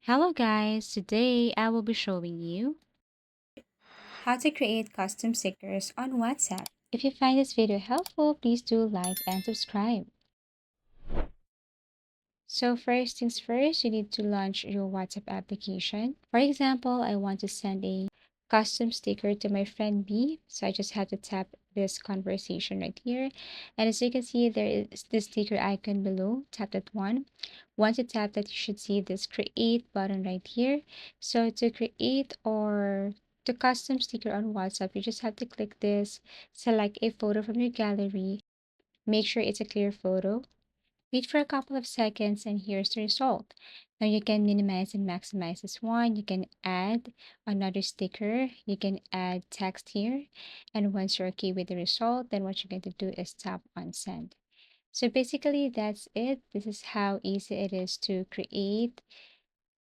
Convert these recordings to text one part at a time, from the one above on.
Hello guys, today I will be showing you. How to create custom stickers on WhatsApp. If you find this video helpful, please do like and subscribe. So first things first, you need to launch your WhatsApp application. For example, I want to send a custom sticker to my friend B. So I just have to tap this conversation right here. And as you can see, there is the sticker icon below. Tap that one. Once you tap that, you should see this create button right here. So to create or to custom sticker on WhatsApp, you just have to click this, select a photo from your gallery, make sure it's a clear photo. Wait for a couple of seconds and here's the result. Now you can minimize and maximize this one. You can add another sticker. You can add text here. And once you're okay with the result, then what you're going to do is tap on send. So basically that's it. This is how easy it is to create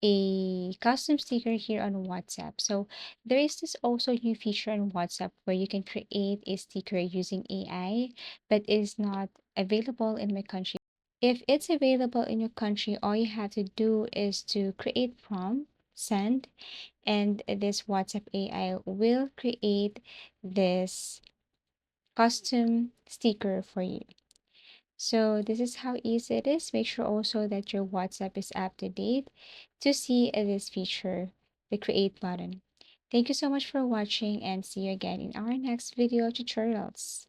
a custom sticker here on WhatsApp. So there is this also new feature on WhatsApp where you can create a sticker using AI, but it is not available in my country. If it's available in your country, all you have to do is to create prompt, send, and this WhatsApp AI will create this custom sticker for you. So this is how easy it is. Make sure also that your WhatsApp is up to date to see this feature, the create button. Thank you so much for watching and see you again in our next video tutorials.